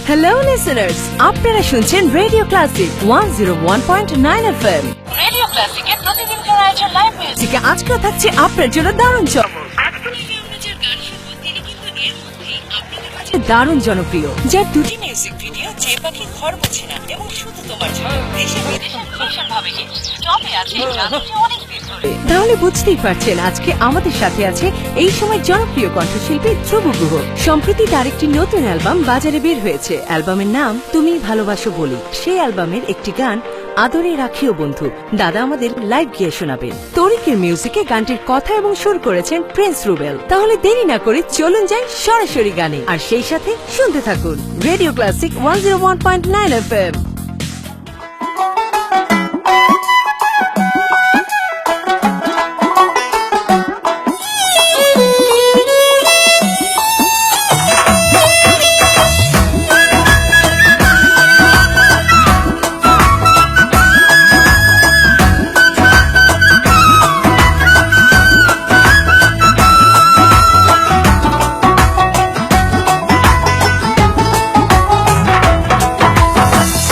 Hello listeners, আপনারা শুনছেন radio classic 101.9 FM। Radio ক্লাসিকের প্রতিদিনকার আয়োজন লাইভ মিউজিকে আজকে থাকছে আপনার জন্য দারুণ চমক। দারুণ জনপ্রিয়, যার দুটি মিউজিক ভিডিও যে পাখি ঘর বোঝে না এবং শুধু তোমার জন্য দেশে বিদেশে ভীষণ ভাবে টপে আছে গানটি অনেক দিন ধরে। তাহলে বুঝতেই পারছেন আজকে আমাদের সাথে আছে এই সময় জনপ্রিয় কণ্ঠশিল্পী ধ্রুব গুহ। সম্প্রতি তার একটি নতুন অ্যালবাম বাজারে বের হয়েছে। অ্যালবামের নাম তুমি ভালোবাসো বলি। সেই অ্যালবামের একটি গান আদরে রাখিও বন্ধু দাদা আমাদের লাইভ গিয়ে শোনাবেন। তরিকের মিউজিকে গানটির কথা এবং সুর করেছেন প্রিন্স রুবেল। তাহলে দেরি না করে চলুন যাই সরাসরি গানে, আর সেই সাথে শুনতে থাকুন রেডিও ক্লাসিক 101.9 FM।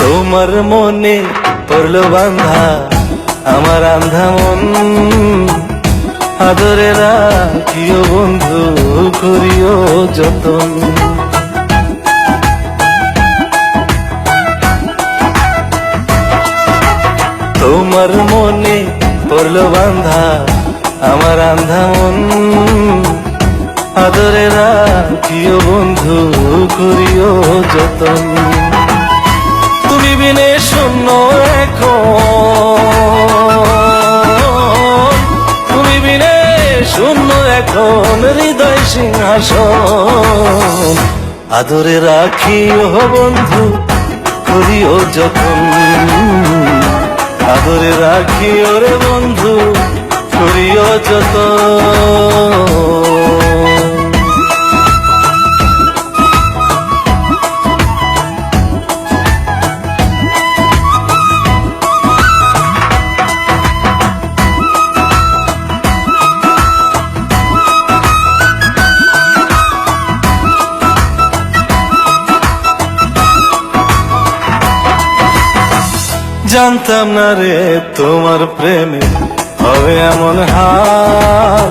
তোমার মনে পড়লো বান্ধা আমার আন্ধা মন, আদরে রাখিও বন্ধু করিও যতন। তোমার মনে পড়লো বান্ধা আমার আন্ধা মন, আদরে রাখিও বন্ধু করিও যতন। তুমি বিনে শূন্য এখন, তুমি বিনে শূন্য এখন হৃদয় সিংহাসন, আদরে রাখিও বন্ধু করিও যতন, আদরে রাখিও রে বন্ধু করিও যতন। জানতাম না রে তোমার প্রেমে হবে এমন হাল,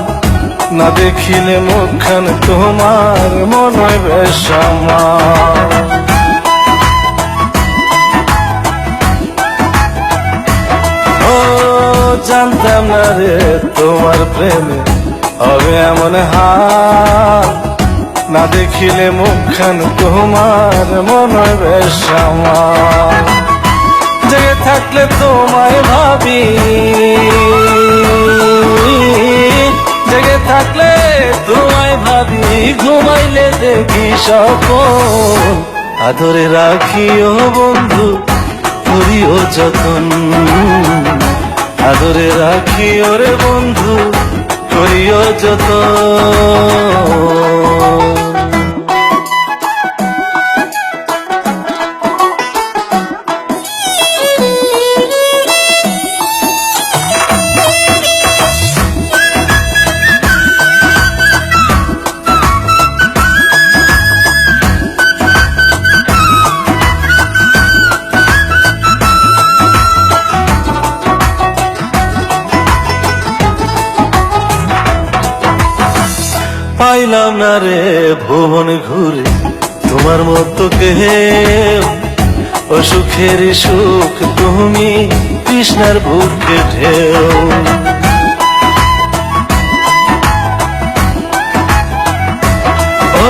না দেখিলে মুখখান তোমার মন হয় বেশ আমার। ও জানতাম না রে তোমার প্রেমে হবে এমন হাল, না দেখিলে মুখখান তোমার মন হয় বেশ আমার। জেগে থাকলে তোমায় ভাবি, জেগে থাকলে তোমায় ভাবি, ঘুমাইলে দেখি স্বপ্ন, আদরে রাখিও বন্ধু করিও যতন, আদরে রাখিও রে বন্ধু করিও যতন। পাইলাম না রে ভুবন ঘুরে তোমার মতো কেউ, ও সুখের সুখ তুমি কৃষ্ণার বুকে ঢেউ। ও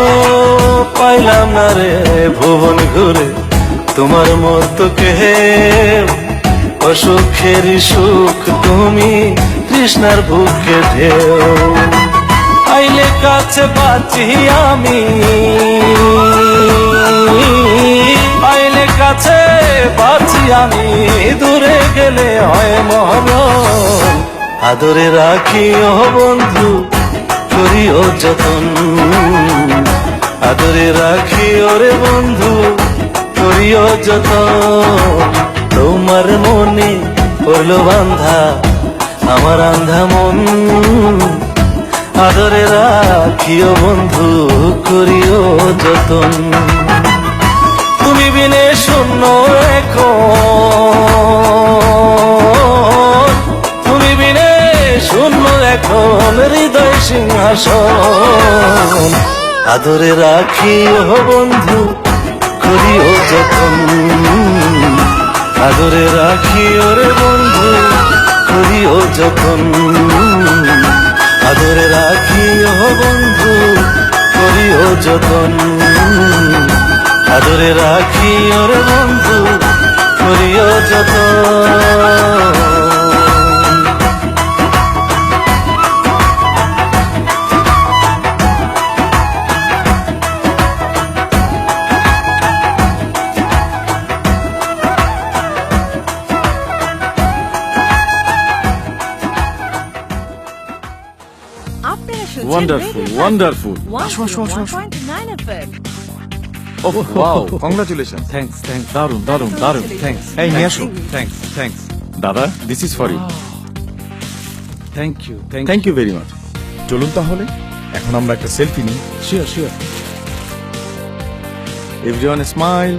পাইলাম না রে ভুবন ঘুরে তোমার মতো কেউ, ও সুখের সুখ তুমি কৃষ্ণার বুকে ঢেউ। আইলে কাছে বাঁচি আমি, আইলে কাছে বাঁচি আমি, দূরে গেলে হয় মরণ, আদরে রাখিও বন্ধু করিও যতন, আদরে রাখিও রে বন্ধু করিও যতন। তোমার মনে পড়লো বান্ধা আমার আন্ধা মন, আদরে রাখিও বন্ধু করিও যতন। তুমি বিনে শূন্য এখন, তুমি বিনে শূন্য এখন হৃদয় সিংহাসন। আদরে রাখি ও বন্ধু করিও যতন, আদরে রাখি ওরে বন্ধু করিও যতন, আদরে রাখি ও বন্ধু করিও যতন, আদরে রাখি ওরে বন্ধু করিও যতন। আপনারা শুনছেন Wonderful, Radio wonderful. Classic আসো, আসো, আসো, আসো। 101.9 FM Oh, wow, congratulations. Thanks thanks দারুন দারুন দারুন থ্যাঙ্কস এই নিয়ে আসো। থ্যাঙ্কস থ্যাঙ্কস দাদা, this is for you. Thank you thank you very much. চলুন তাহলে এখন আমরা একটা সেলফি নিই। Sure sure everyone smile.